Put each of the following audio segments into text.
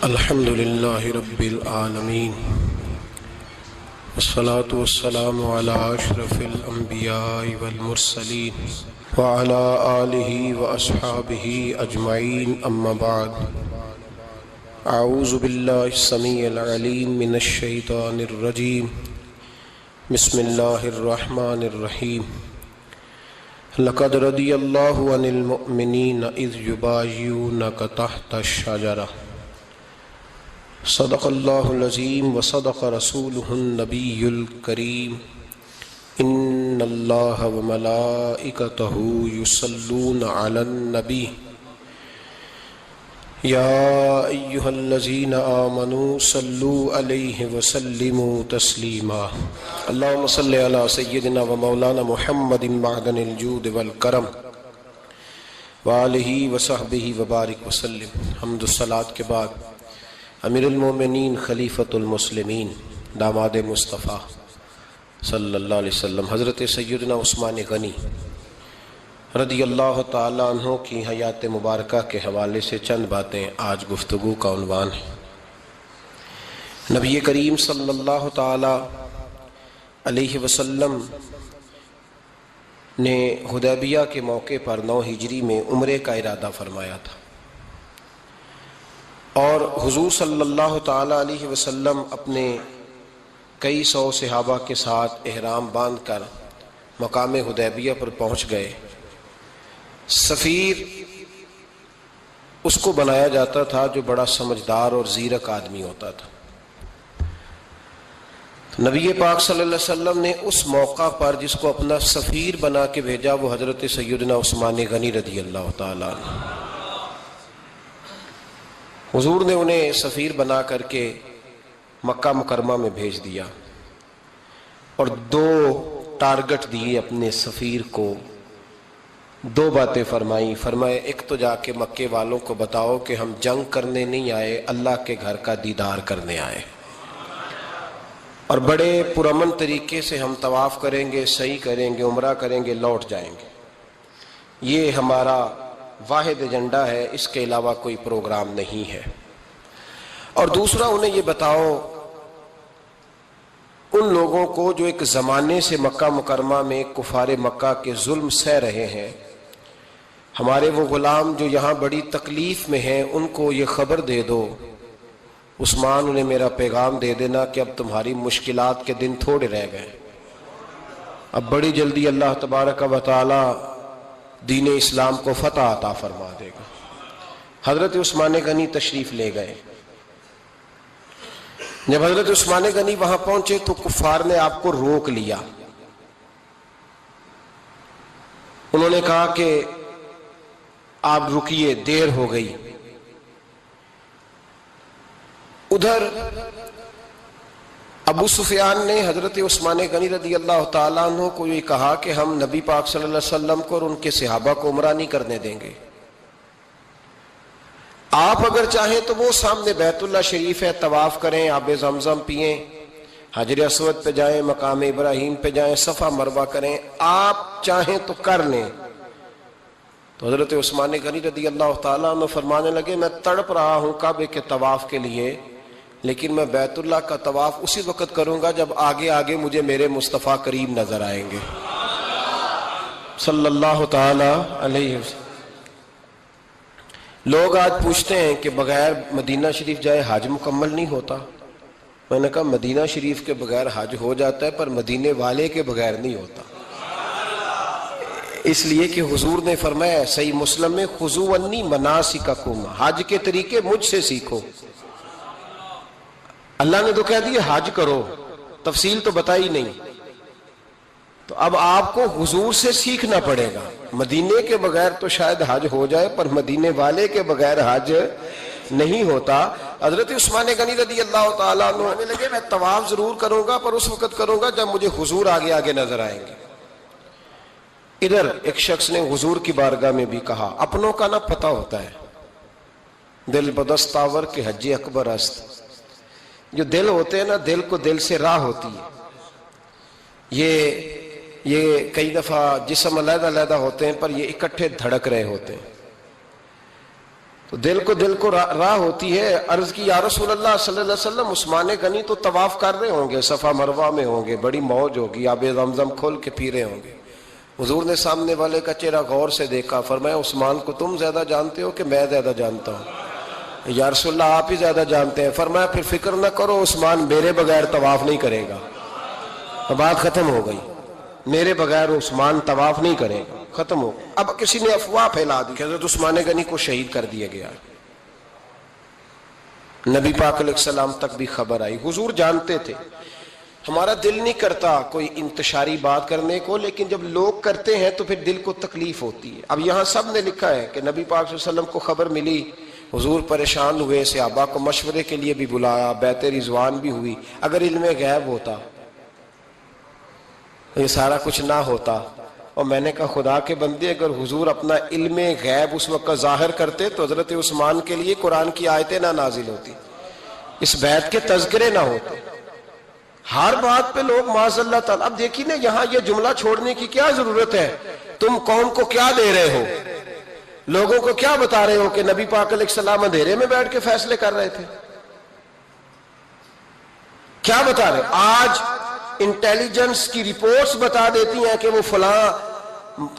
الحمد للہ رب العالمین والصلاة والسلام علی اشرف الانبیاء والمرسلین وعلی آلہ واصحابہ اجمعین اما بعد اعوذ باللہ السمیع العلیم من الشیطان الرجیم بسم اللہ الرحمن الرحیم لقد رضی اللہ عن المؤمنین اذ یبایعونک تحت الشجرہ صدق اللہ العظیم وصدق رسولہ النبی الکریم ان اللہ وملائکتہ یصلون علی النبی یا ایہا الذین آمنوا صلوا علیہ وسلموا تسلیما اللہم صلی علی سیدنا و مولانا محمد معدن الجود والکرم وآلہ وصحبہ وبارک وسلم۔ حمد الصلاۃ کے بعد امیر المومنین خلیفۃ المسلمین داماد مصطفیٰ صلی اللہ علیہ وسلم حضرت سیدنا عثمان غنی رضی اللہ تعالیٰ عنہ کی حیات مبارکہ کے حوالے سے چند باتیں آج گفتگو کا عنوان ہے۔ نبی کریم صلی اللہ تعالیٰ علیہ وسلم نے حدیبیہ کے موقع پر 9 ہجری میں عمرے کا ارادہ فرمایا تھا، اور حضور صلی اللہ تعالیٰ علیہ وسلم اپنے کئی سو صحابہ کے ساتھ احرام باندھ کر مقام حدیبیہ پر پہنچ گئے۔ سفیر اس کو بنایا جاتا تھا جو بڑا سمجھدار اور زیرک آدمی ہوتا تھا۔ نبی پاک صلی اللہ علیہ وسلم نے اس موقع پر جس کو اپنا سفیر بنا کے بھیجا وہ حضرت سیدنا عثمان غنی رضی اللہ تعالیٰ عنہ۔ حضور نے انہیں سفیر بنا کر کے مکہ مکرمہ میں بھیج دیا اور 2 ٹارگٹ دیے اپنے سفیر کو، 2 باتیں فرمائیں۔ فرمائے ایک تو جا کے مکے والوں کو بتاؤ کہ ہم جنگ کرنے نہیں آئے، اللہ کے گھر کا دیدار کرنے آئے، اور بڑے پرامن طریقے سے ہم طواف کریں گے، سعی کریں گے، عمرہ کریں گے، لوٹ جائیں گے۔ یہ ہمارا واحد ایجنڈا ہے، اس کے علاوہ کوئی پروگرام نہیں ہے۔ اور دوسرا انہیں یہ بتاؤ ان لوگوں کو جو ایک زمانے سے مکہ مکرمہ میں کفار مکہ کے ظلم سہ رہے ہیں، ہمارے وہ غلام جو یہاں بڑی تکلیف میں ہیں، ان کو یہ خبر دے دو، عثمان انہیں میرا پیغام دے دینا کہ اب تمہاری مشکلات کے دن تھوڑے رہ گئے، اب بڑی جلدی اللہ تبارک و تعالی دین اسلام کو فتح عطا فرما دے گا۔ حضرت عثمان غنی تشریف لے گئے۔ جب حضرت عثمان غنی وہاں پہنچے تو کفار نے آپ کو روک لیا۔ انہوں نے کہا کہ آپ رکیے، دیر ہو گئی۔ ادھر ابو سفیان نے حضرت عثمان غنی رضی اللہ تعالیٰ عنہ کو یہ کہا کہ ہم نبی پاک صلی اللہ علیہ وسلم کو اور ان کے صحابہ کو عمرہ نہیں کرنے دیں گے، آپ اگر چاہیں تو وہ سامنے بیت اللہ شریف ہے، طواف کریں، آب زمزم پئیں، حجر اسود پہ جائیں، مقام ابراہیم پہ جائیں، صفا مروہ کریں، آپ چاہیں تو کر لیں۔ تو حضرت عثمان غنی رضی اللہ تعالیٰ عنہ فرمانے لگے میں تڑپ رہا ہوں کعبے کے طواف کے لیے، لیکن میں بیت اللہ کا طواف اسی وقت کروں گا جب آگے آگے مجھے میرے مصطفیٰ کریم نظر آئیں گے صلی اللہ تعالی علیہ وسلم۔ لوگ آج پوچھتے ہیں کہ بغیر مدینہ شریف جائے حج مکمل نہیں ہوتا۔ میں نے کہا مدینہ شریف کے بغیر حج ہو جاتا ہے، پر مدینے والے کے بغیر نہیں ہوتا، اس لیے کہ حضور نے فرمایا صحیح مسلم میں خذوا عنی مناسککم، حج کے طریقے مجھ سے سیکھو۔ اللہ نے تو کہہ دیا حج کرو، تفصیل تو بتائی نہیں، تو اب آپ کو حضور سے سیکھنا پڑے گا۔ مدینے کے بغیر تو شاید حج ہو جائے، پر مدینے والے کے بغیر حج نہیں ہوتا۔ حضرت عثمان غنی رضی اللہ تعالیٰ عنہ لگے میں طواف ضرور کروں گا، پر اس وقت کروں گا جب مجھے حضور آگے آگے نظر آئیں گے۔ ادھر ایک شخص نے حضور کی بارگاہ میں بھی کہا، اپنوں کا نہ پتہ ہوتا ہے، دل بدستاور کے حج اکبر است۔ جو دل ہوتے ہیں نا، دل کو دل سے راہ ہوتی ہے۔ یہ کئی دفعہ جسم علیحدہ علیحدہ ہوتے ہیں پر یہ اکٹھے دھڑک رہے ہوتے ہیں۔ تو دل کو راہ ہوتی ہے. عرض کی یا رسول اللہ صلی اللہ علیہ وسلم عثمان غنی تو طواف کر رہے ہوں گے, صفا مروہ میں ہوں گے, بڑی موج ہوگی, آب زمزم کھول کے پی رہے ہوں گے. حضور نے سامنے والے کا چہرہ غور سے دیکھا, فرمایا عثمان کو تم زیادہ جانتے ہو کہ میں زیادہ جانتا ہوں؟ یا رسول اللہ آپ ہی زیادہ جانتے ہیں. فرمایا پھر فکر نہ کرو, عثمان میرے بغیر طواف نہیں کرے گا. بات ختم ہو گئی, میرے بغیر عثمان طواف نہیں کرے گا, ختم ہو. اب کسی نے افواہ پھیلا دی کہ حضرت عثمان غنی کو شہید کر دیا گیا. نبی پاک علیہ السلام تک بھی خبر آئی. حضور جانتے تھے ہمارا دل نہیں کرتا کوئی انتشاری بات کرنے کو, لیکن جب لوگ کرتے ہیں تو پھر دل کو تکلیف ہوتی ہے. اب یہاں سب نے لکھا ہے کہ نبی پاک صلی اللہ علیہ وسلم کو خبر ملی, حضور پریشان ہوئے, صحابہ کو مشورے کے لیے بھی بلایا, بیعت رضوان بھی ہوئی. اگر علم غیب ہوتا یہ سارا کچھ نہ ہوتا. اور میں نے کہا خدا کے بندے, اگر حضور اپنا علم غیب اس وقت ظاہر کرتے تو حضرت عثمان کے لیے قرآن کی آیتیں نہ نازل ہوتی, اس بیعت کے تذکرے نہ ہوتے. ہر بات پہ لوگ معاذ اللہ تعالی. اب دیکھیے نا یہاں یہ جملہ چھوڑنے کی کیا ضرورت ہے؟ تم قوم کو کیا دے رہے ہو, لوگوں کو کیا بتا رہے ہو کہ نبی پاک علیہ السلام اندھیرے میں بیٹھ کے فیصلے کر رہے تھے؟ کیا بتا رہے؟ آج انٹیلیجنس کی رپورٹس بتا دیتی ہیں کہ وہ فلاں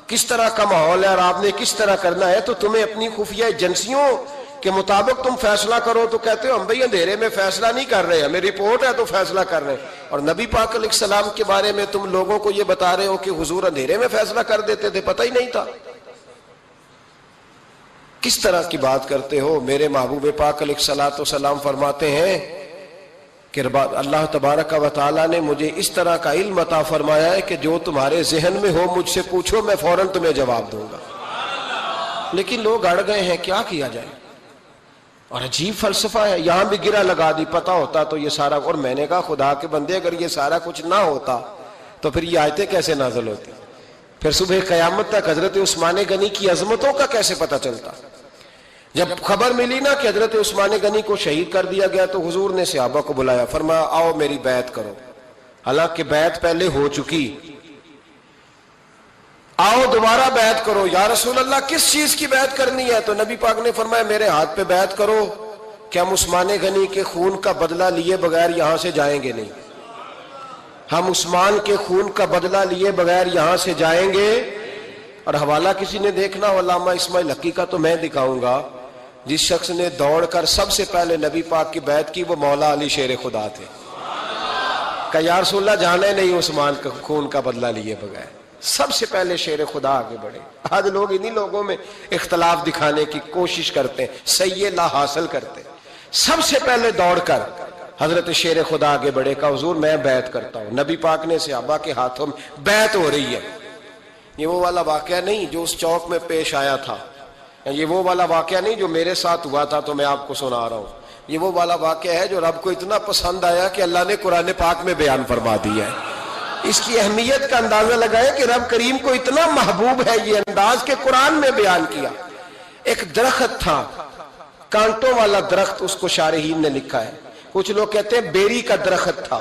کس طرح کا ماحول ہے اور آپ نے کس طرح کرنا ہے, تو تمہیں اپنی خفیہ ایجنسیوں کے مطابق تم فیصلہ کرو تو کہتے ہو ہم بھئی اندھیرے میں فیصلہ نہیں کر رہے, ہمیں رپورٹ ہے تو فیصلہ کر رہے ہیں. اور نبی پاک علیہ السلام کے بارے میں تم لوگوں کو یہ بتا رہے ہو کہ حضور اندھیرے میں فیصلہ کر دیتے تھے, پتہ ہی نہیں تھا. کس طرح کی بات کرتے ہو؟ میرے محبوب پاک علیہ السلام فرماتے ہیں کہ اللہ تبارک و تعالیٰ نے مجھے اس طرح کا علم عطا فرمایا ہے کہ جو تمہارے ذہن میں ہو مجھ سے پوچھو, میں فوراً تمہیں جواب دوں گا. لیکن لوگ اڑ گئے ہیں, کیا کیا جائے؟ اور عجیب فلسفہ ہے, یہاں بھی گرہ لگا دی, پتہ ہوتا تو یہ سارا. اور میں نے کہا خدا کے بندے اگر یہ سارا کچھ نہ ہوتا تو پھر یہ آیتیں کیسے نازل ہوتی؟ پھر صبح قیامت تک حضرت عثمان غنی کی عظمتوں کا کیسے پتہ چلتا؟ جب خبر ملی نا کہ حضرت عثمان غنی کو شہید کر دیا گیا تو حضور نے صحابہ کو بلایا, فرمایا آؤ میری بیعت کرو. حالانکہ بیعت پہلے ہو چکی, آؤ دوبارہ بیعت کرو. یا رسول اللہ کس چیز کی بیعت کرنی ہے؟ تو نبی پاک نے فرمایا میرے ہاتھ پہ بیعت کرو کہ ہم عثمان غنی کے خون کا بدلہ لیے بغیر یہاں سے جائیں گے نہیں. ہم عثمان کے خون کا بدلہ لیے بغیر یہاں سے جائیں گے. اور حوالہ کسی نے دیکھنا علامہ اسماعیل حقی کا تو میں دکھاؤں گا, جس شخص نے دوڑ کر سب سے پہلے نبی پاک کی بیعت کی وہ مولا علی شیر خدا تھے. کہ یا رسول اللہ جانے نہیں عثمان کا خون کا بدلہ لیے بغیر. سب سے پہلے شیر خدا آگے بڑھے. آج لوگ انہی لوگوں میں اختلاف دکھانے کی کوشش کرتے ہیں, صحیح لا حاصل کرتے ہیں. سب سے پہلے دوڑ کر حضرت شیر خدا آگے بڑھے, کا حضور میں بیعت کرتا ہوں. نبی پاک نے صحابہ کے ہاتھوں میں بیعت ہو رہی ہے. یہ وہ والا واقعہ نہیں جو اس چوک میں پیش آیا تھا, یہ وہ والا واقعہ نہیں جو میرے ساتھ ہوا تھا تو میں آپ کو سنا رہا ہوں. یہ وہ والا واقعہ ہے جو رب کو اتنا پسند آیا کہ اللہ نے قرآن پاک میں بیان فرما دیا ہے. اس کی اہمیت کا اندازہ لگائے کہ رب کریم کو اتنا محبوب ہے یہ انداز کہ قرآن میں بیان کیا. ایک درخت تھا, کانٹوں والا درخت, اس کو شارحین نے لکھا ہے. کچھ لوگ کہتے ہیں بیری کا درخت تھا.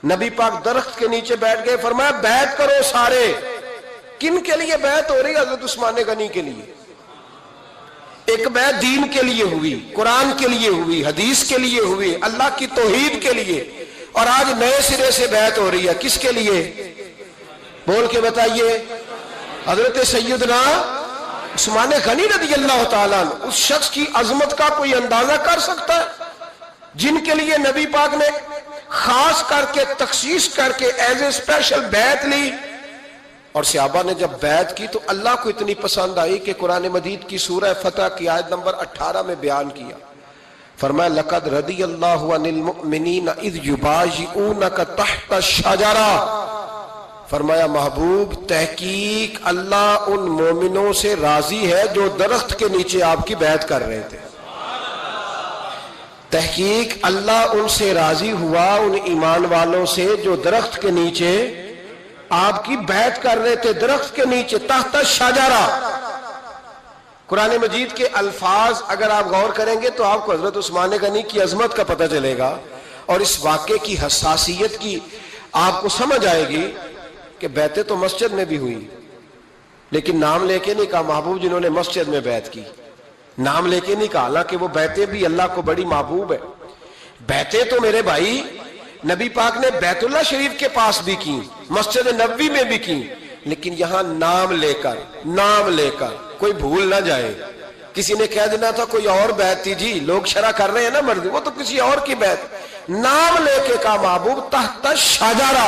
نبی پاک درخت کے نیچے بیٹھ گئے, فرمایا بیعت کرو سارے. کن کے لیے بیعت ہو رہی؟ حضرت عثمان غنی کے لیے. ایک بیعت دین کے لیے ہوئی, قرآن کے لیے ہوئی, حدیث کے لیے ہوئی, اللہ کی توحید کے لیے. اور آج نئے سرے سے بیعت ہو رہی ہے, کس کے لیے؟ بول کے بتائیے. حضرت سیدنا عثمان غنی رضی اللہ تعالیٰ عنہ, اس شخص کی عظمت کا کوئی اندازہ کر سکتا ہے جن کے لیے نبی پاک نے خاص کر کے تخصیص کر کے ایز اے اسپیشل بیعت لی. اور صحابہ نے جب بیعت کی تو اللہ کو اتنی پسند آئی کہ قرآن مجید کی سورہ فتح کی آیت نمبر 18 میں بیان کیا. فرمایا لقد رضی اللہ عن المؤمنین اذ یبایعونک تحت الشجرہ. فرمایا محبوب تحقیق اللہ ان مومنوں سے راضی ہے جو درخت کے نیچے آپ کی بیعت کر رہے تھے. تحقیق اللہ ان سے راضی ہوا, ان ایمان والوں سے جو درخت کے نیچے آپ کی بیعت کر رہے تھے. درخت کے نیچے, تحت الشجرہ. قرآن مجید کے الفاظ اگر آپ غور کریں گے تو آپ کو حضرت عثمان غنی کی عظمت کا پتہ چلے گا, اور اس واقعے کی حساسیت کی آپ کو سمجھ آئے گی کہ بیعتیں تو مسجد میں بھی ہوئی, لیکن نام لے کے نہیں کہا محبوب جنہوں نے مسجد میں بیعت کی. نام لے کے نہیں کہا، حالانکہ وہ بیعتیں بھی اللہ کو بڑی محبوب ہے. بیعتیں تو میرے بھائی نبی پاک نے بیت اللہ شریف کے پاس بھی کی، مسجد نبوی میں بھی کی، لیکن یہاں نام لے کر کوئی بھول نہ جائے. کسی نے کہہ دینا تھا کوئی اور بیعت تھی جی، لوگ شرع کر رہے ہیں نا مرضی، وہ تو کسی اور کی بیعت. نام لے کے کہا محبوب تحت شجرہ،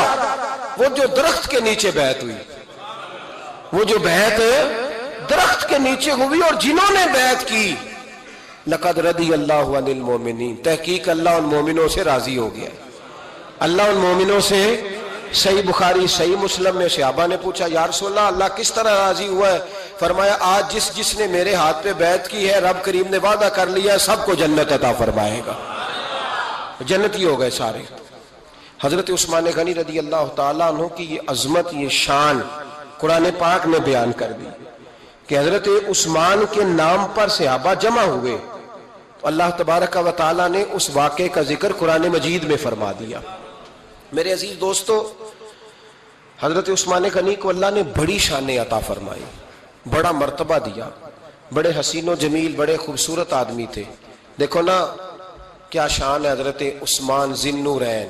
وہ جو درخت کے نیچے بیعت ہوئی، وہ جو بیعت درخت کے نیچے ہوئی، اور جنہوں نے بیعت کی لقد رضی اللہ عن المومنین، تحقیق اللہ ان مومنوں سے راضی ہو گیا. اللہ ان مومنوں سے. صحیح بخاری صحیح مسلم میں صحابہ نے پوچھا یا رسول اللہ اللہ کس طرح راضی ہوا ہے؟ فرمایا آج جس نے میرے ہاتھ پہ بیعت کی ہے رب کریم نے وعدہ کر لیا سب کو جنت عطا فرمائے گا. جنتی ہو گئے سارے. حضرت عثمان غنی رضی اللہ تعالیٰ عنہ کی یہ عظمت، یہ شان قرآن پاک میں بیان کر دی کہ حضرت عثمان کے نام پر صحابہ جمع ہوئے تو اللہ تبارک و تعالیٰ نے اس واقعے کا ذکر قرآن مجید میں فرما دیا. میرے عزیز دوستو، حضرت عثمان غنی کو اللہ نے بڑی شان عطا فرمائی، بڑا مرتبہ دیا. بڑے حسین و جمیل، بڑے خوبصورت آدمی تھے. دیکھو نا کیا شان ہے حضرت عثمان ذی النورین.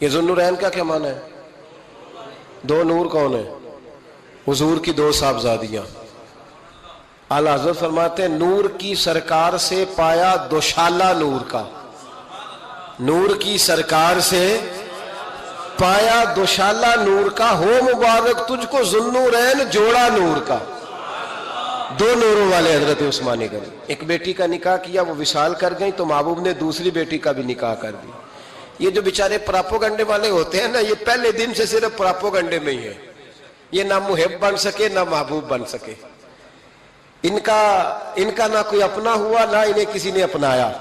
یہ ذی النورین کا کیا معنی ہے؟ دو نور کون ہیں؟ حضور کی دو صاحبزادیاں. اعلیٰ حضرت فرماتے ہیں نور کی سرکار سے پایا دوشالہ نور کا، نور کی سرکار سے پایا دوشالہ نور کا، ہو مبارک تجھ کو ذی النورین جوڑا نور کا. دو نوروں والے حضرت عثمان غنی. ایک بیٹی کا نکاح کیا، وہ وصال کر گئی تو محبوب نے دوسری بیٹی کا بھی نکاح کر دی. یہ جو بیچارے پراپوگنڈے والے ہوتے ہیں نا، یہ پہلے دن سے صرف پراپوگنڈے میں ہی ہے. یہ نہ محب بن سکے نہ محبوب بن سکے. ان کا نہ کوئی اپنا ہوا نہ انہیں کسی نے اپنایا.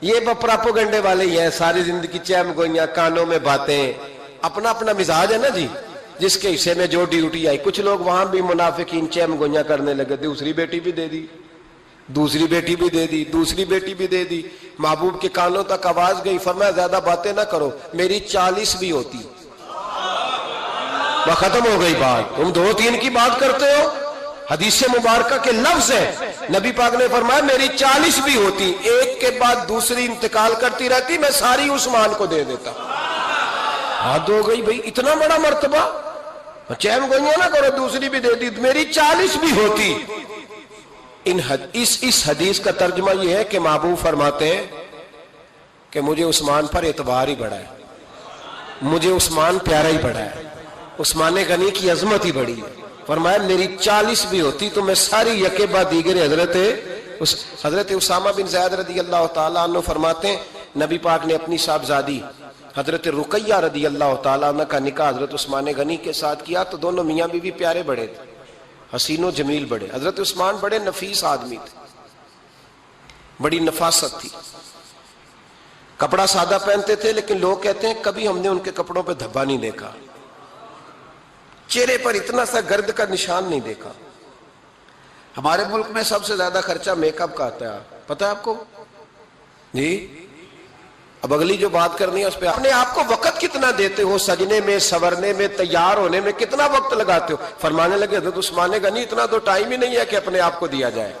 یہ پراپوگنڈے والے ہی ہیں، ساری زندگی چیم گوئیاں، کانوں میں باتیں. اپنا اپنا مزاج ہے نا جی، جس کے حصے میں جو ڈیوٹی آئی. کچھ لوگ وہاں بھی منافقین چیم گوئیاں کرنے لگے، دوسری بیٹی بھی دے دی، دوسری بیٹی بھی دے دی، دوسری بیٹی بھی دے دی. محبوب کے کانوں تک آواز گئی، فرمایا زیادہ باتیں نہ کرو، میری 40 بھی ہوتی. وہ ختم ہو گئی بات، تم 2-3 کی بات کرتے ہو. حدیث مبارکہ کے لفظ ہیں، نبی پاک نے فرمایا میری 40 بھی ہوتی، ایک کے بعد دوسری انتقال کرتی رہتی، میں ساری عثمان کو دے دیتا. حد ہو گئی بھئی، اتنا بڑا مرتبہ. چیم گوئیاں نہ کرو، دوسری بھی دے دی، میری 40 بھی ہوتی. اس حدیث کا ترجمہ یہ ہے کہ محبوب فرماتے ہیں کہ مجھے عثمان پر اعتبار ہی بڑا ہے، مجھے عثمان پیارا ہی بڑا ہے، عثمان غنی کی عظمت ہی بڑی ہے. فرمایا میری 40 بھی ہوتی تو میں ساری یکے بعد دیگر. حضرت اسامہ بن زید رضی اللہ تعالیٰ عنہ فرماتے ہیں نبی پاک نے اپنی صاحبزادی حضرت رقیہ رضی اللہ تعالیٰ عنہ کا نکاح حضرت عثمان غنی کے ساتھ کیا تو دونوں میاں بیوی پیارے بڑے تھے، حسین و جمیل بڑے. حضرت عثمان بڑے نفیس آدمی تھے، بڑی نفاست تھی. کپڑا سادہ پہنتے تھے لیکن لوگ کہتے ہیں کبھی ہم نے ان کے کپڑوں پہ دھبا نہیں دیکھا، چہرے پر اتنا سا گرد کا نشان نہیں دیکھا. ہمارے ملک میں سب سے زیادہ خرچہ میک اپ کا آتا ہے، پتہ ہے آپ کو جی؟ اب اگلی جو بات کرنی ہے اس پہ اپنے آپ کو وقت کتنا دیتے ہو، سجنے میں، سورنے میں، تیار ہونے میں کتنا وقت لگاتے ہو. فرمانے لگے حضرت عثمان غنی اتنا تو ٹائم ہی نہیں ہے کہ اپنے آپ کو دیا جائے.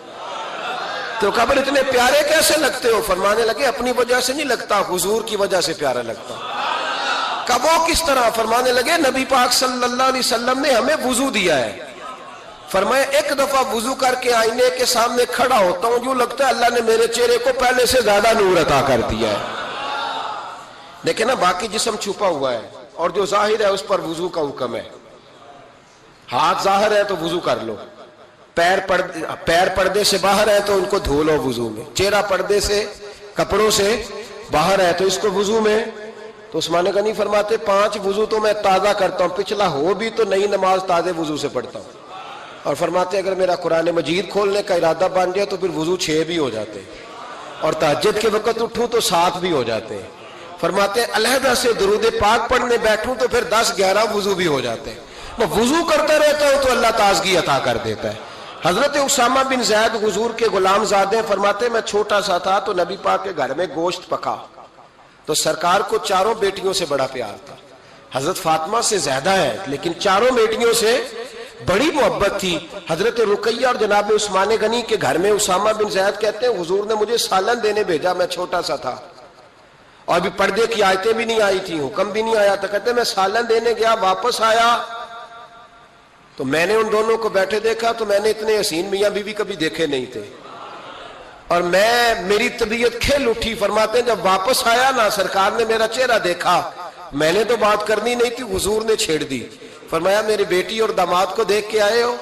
تو قبر اتنے پیارے کیسے لگتے ہو؟ فرمانے لگے اپنی وجہ سے نہیں لگتا، حضور کی وجہ سے پیارا لگتا. کب وہ کس طرح؟ فرمانے لگے نبی پاک صلی اللہ علیہ وسلم نے ہمیں وضو دیا ہے. فرمایا ایک دفعہ وضو کر کے آئینے کے سامنے کھڑا ہوتا ہوں جو لگتا ہے اللہ نے میرے چہرے کو پہلے سے زیادہ نور عطا کر دیا ہے. لیکن نا باقی جسم چھپا ہوا ہے اور جو ظاہر ہے اس پر وضو کا حکم ہے. ہاتھ ظاہر ہے تو وضو کر لو، پیر پردے سے باہر ہے تو ان کو دھو لو وضو میں، چہرہ پردے سے کپڑوں سے باہر ہے تو اس کو وضو میں. تو عثمان غنی فرماتے 5 وضو تو میں تازہ کرتا ہوں، پچھلا ہو بھی تو نئی نماز تازے وضو سے پڑھتا ہوں. اور فرماتے اگر میرا قرآن مجید کھولنے کا ارادہ بن جائے تو پھر وضو 6 بھی ہو جاتے اور تہجد کے وقت اٹھوں تو 7 بھی ہو جاتے. فرماتے علیحدہ سے درود پاک پڑھنے بیٹھوں تو پھر 10-11 وضو بھی ہو جاتے. میں وضو کرتا رہتا ہوں تو اللہ تازگی عطا کر دیتا ہے. حضرت اسامہ بن زید حضور کے غلام زادے فرماتے میں چھوٹا سا تھا تو نبی پاک کے گھر میں گوشت پکا تو سرکار کو 4 بیٹیوں سے بڑا پیار تھا. حضرت فاطمہ سے زیادہ ہے لیکن 4 بیٹیوں سے بڑی محبت تھی. حضرت رقیہ اور جناب عثمان غنی کے گھر میں اسامہ بن زید کہتے ہیں حضور نے مجھے سالن دینے بھیجا, میں چھوٹا سا تھا اور بھی پردے کی آیتیں بھی نہیں آئی تھی, حکم بھی نہیں آیا تھا. کہتے ہیں میں سالن دینے گیا, واپس آیا تو میں نے ان دونوں کو بیٹھے دیکھا تو میں نے اتنے حسین میاں بیوی کبھی دیکھے نہیں تھے, اور میری طبیعت کھل اٹھی. فرماتے ہیں جب واپس آیا نا, سرکار نے میرا چہرہ دیکھا, میں نے تو بات کرنی نہیں تھی, حضور نے چھیڑ دی. فرمایا میری بیٹی اور داماد کو دیکھ کے آئے ہو؟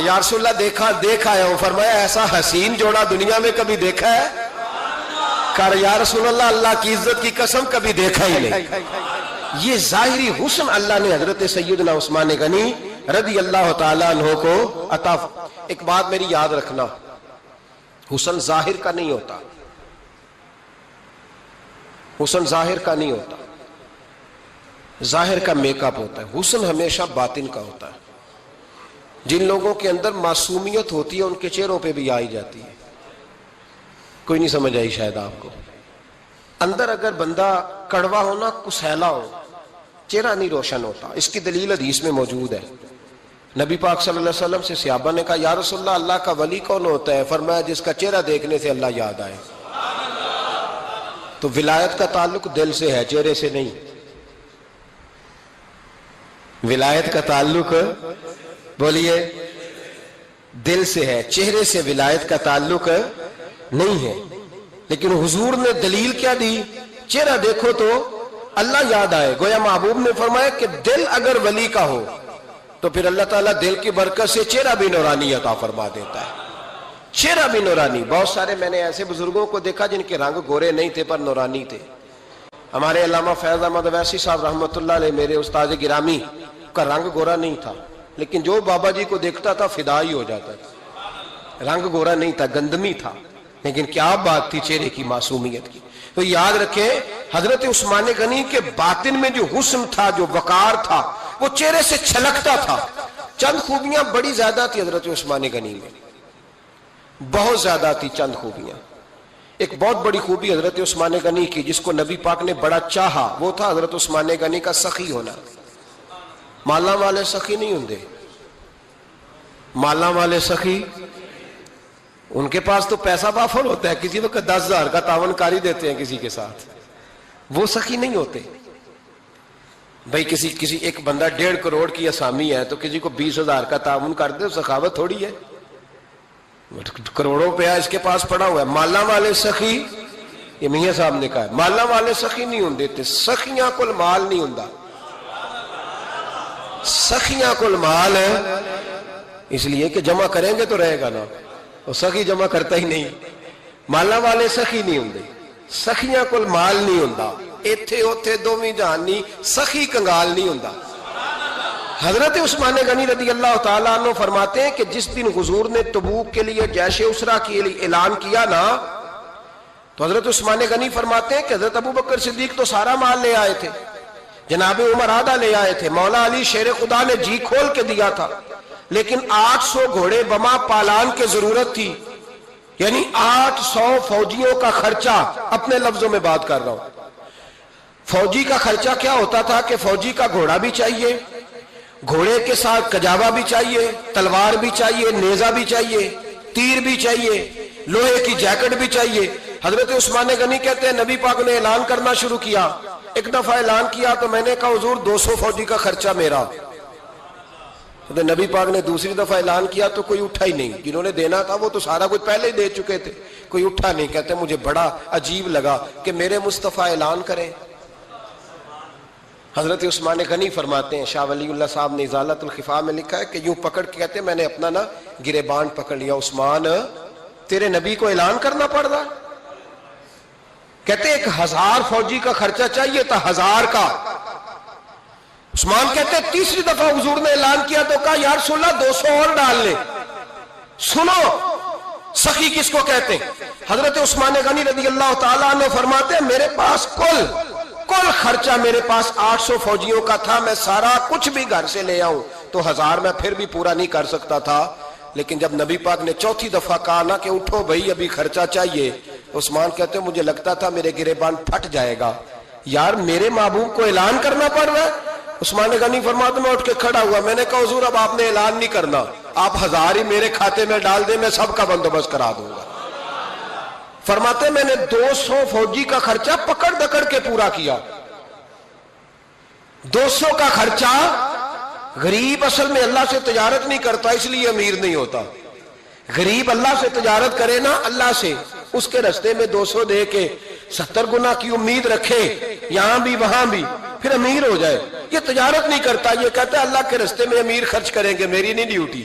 یا رسول اللہ دیکھ آیا ہوں. فرمایا ایسا حسین جوڑا دنیا میں کبھی دیکھا ہے؟ کہا یا رسول اللہ اللہ کی عزت کی قسم کبھی دیکھا ہی نہیں. یہ ظاہری حسن اللہ نے حضرت سیدنا عثمان غنی رضی اللہ تعالیٰ عنہ کو عطا. ایک بات میری یاد رکھنا, حسن ظاہر کا نہیں ہوتا, حسن ظاہر کا نہیں ہوتا, ظاہر کا میک اپ ہوتا ہے. حسن ہمیشہ باطن کا ہوتا ہے. جن لوگوں کے اندر معصومیت ہوتی ہے ان کے چہروں پہ بھی آئی جاتی ہے. کوئی نہیں سمجھ آئی شاید آپ کو. اندر اگر بندہ کڑوا ہونا, کسیلا ہو, چہرہ نہیں روشن ہوتا. اس کی دلیل حدیث میں موجود ہے. نبی پاک صلی اللہ علیہ وسلم سے صحابہ نے کہا یا رسول اللہ اللہ کا ولی کون ہوتا ہے؟ فرمایا جس کا چہرہ دیکھنے سے اللہ یاد آئے. تو ولایت کا تعلق دل سے ہے, چہرے سے نہیں. ولایت کا تعلق بولیے دل سے ہے, چہرے سے ولایت کا تعلق نہیں ہے. لیکن حضور نے دلیل کیا دی؟ چہرہ دیکھو تو اللہ یاد آئے. گویا محبوب نے فرمایا کہ دل اگر ولی کا ہو تو پھر اللہ تعالیٰ دل کی برکت سے چہرہ بھی نورانی عطا فرما دیتا ہے. چہرہ بھی نورانی. بہت سارے میں نے ایسے بزرگوں کو دیکھا جن کے رنگ گورے نہیں تھے پر نورانی تھے. ہمارے علامہ فیض احمد اویسی صاحب رحمۃ اللہ علیہ, میرے استاد گرامی, کا رنگ گورا نہیں تھا, لیکن جو بابا جی کو دیکھتا تھا فدا ہی ہو جاتا تھا. رنگ گورا نہیں تھا, گندمی تھا, لیکن کیا بات تھی چہرے کی معصومیت کی. تو یاد رکھیں حضرت عثمان غنی کے باطن میں جو حسن تھا, جو وقار تھا, وہ چہرے سے چھلکتا تھا. چند خوبیاں بڑی زیادہ تھی حضرت عثمان غنی میں, بہت زیادہ تھی چند خوبیاں. ایک بہت بڑی خوبی حضرت عثمان غنی کی جس کو نبی پاک نے بڑا چاہا, وہ تھا حضرت عثمان غنی کا سخی ہونا. مالا والے سخی نہیں ہوندے, مالا والے سخی ان کے پاس تو پیسہ بافر ہوتا ہے, کسی وقت 10,000 کا تعاون کاری دیتے ہیں کسی کے ساتھ. وہ سخی نہیں ہوتے بھائی. کسی ایک بندہ 1.5 کروڑ کی اسامی ہے تو کسی کو 20,000 کا تعاون کر دے, سخاوت تھوڑی ہے. کروڑوں روپیہ اس کے پاس پڑا ہوا ہے. مالا والے سخی, یہ میاں صاحب نے کہا ہے, مالا والے سخی نہیں ہوندے. سخیاں کل مال نہیں ہوندا, سخیاں کل مال ہے, اس لیے کہ جمع کریں گے تو رہے گا نا. اور سخی جمع کرتا ہی نہیں. مالا والے سخی نہیں ہوندے, سخیاں کل مال نہیں ہوندا. ایتھے اوتھے دوویں جہان نہیں, سخی کنگال نہیں ہوندا. حضرت عثمان غنی رضی اللہ تعالیٰ عنہ فرماتے ہیں کہ جس دن حضور نے تبوک کے لیے جیش اسرا کے لیے اعلان کیا نا, تو حضرت عثمان غنی فرماتے ہیں کہ حضرت ابو بکر صدیق تو سارا مال لے آئے تھے, جناب عمر آدھا لے آئے تھے, مولا علی شیر خدا نے جی کھول کے دیا تھا, لیکن 800 گھوڑے بما پالان کی ضرورت تھی. یعنی 800 فوجیوں کا خرچہ, اپنے لفظوں میں بات کر رہا ہوں. فوجی کا خرچہ کیا ہوتا تھا کہ فوجی کا گھوڑا بھی چاہیے, گھوڑے کے ساتھ کجاوا بھی چاہیے, تلوار بھی چاہیے, نیزہ بھی چاہیے, تیر بھی چاہیے, لوہے کی جیکٹ بھی چاہیے. حضرت عثمان غنی کہتے ہیں نبی پاک نے اعلان کرنا شروع کیا. ایک دفعہ اعلان کیا تو میں نے کہا حضور 200 فوجی کا خرچہ میرا. نبی پاک نے دوسری دفعہ اعلان کیا تو کوئی اٹھا ہی نہیں. جنہوں نے دینا تھا وہ تو سارا کچھ پہلے ہی دے چکے تھے, کوئی اٹھا نہیں. کہتے مجھے بڑا عجیب لگا کہ میرے مصطفیٰ اعلان کریں. حضرت عثمان غنی فرماتے ہیں, شاہ ولی اللہ صاحب نے ازالت الخفا میں لکھا ہے کہ یوں پکڑ کے کہتے ہیں میں نے اپنا نا گریبان پکڑ لیا, عثمان تیرے نبی کو اعلان کرنا پڑ رہا. کہتے 1000 فوجی کا خرچہ چاہیے تھا, 1000 کا. عثمان کہتے تیسری دفعہ حضور نے اعلان کیا تو کہا یا رسول اللہ 200 اور ڈال لے. سنو سخی کس کو کہتے ہیں. حضرت عثمان غنی رضی اللہ تعالیٰ عنہ فرماتے ہیں میرے پاس کل خرچہ میرے پاس 800 فوجیوں کا تھا, میں سارا کچھ بھی گھر سے لے آؤں تو 1000 میں پھر بھی پورا نہیں کر سکتا تھا. لیکن جب نبی پاک نے چوتھی دفعہ کہا نا کہ اٹھو بھائی ابھی خرچہ چاہیے, عثمان کہتے ہیں مجھے لگتا تھا میرے گریبان پھٹ جائے گا. یار میرے محبوب کو اعلان کرنا پڑ رہا ہے, عثمان غنی فرماتے میں اٹھ کے کھڑا ہوا، میں نے کہا حضور اب آپ نے اعلان نہیں کرنا، آپ 1000 ہی میرے کھاتے میں ڈال دیں، میں سب کا بندوبست کرا دوں گا۔ فرماتے میں نے 200 فوجی کا خرچہ پکڑ دکڑ کے پورا کیا۔ 200 کا خرچہ، غریب اصل میں اللہ سے تجارت نہیں کرتا اس لیے امیر نہیں ہوتا، غریب اللہ سے تجارت کرے نا، اللہ سے اس کے رستے میں 200 دے کے 70 گنا کی امید رکھے یہاں بھی وہاں بھی، پھر امیر ہو جائے۔ یہ تجارت نہیں کرتا، یہ کہتا ہے اللہ کے رستے میں امیر خرچ کریں گے، میری نہیں ڈیوٹی۔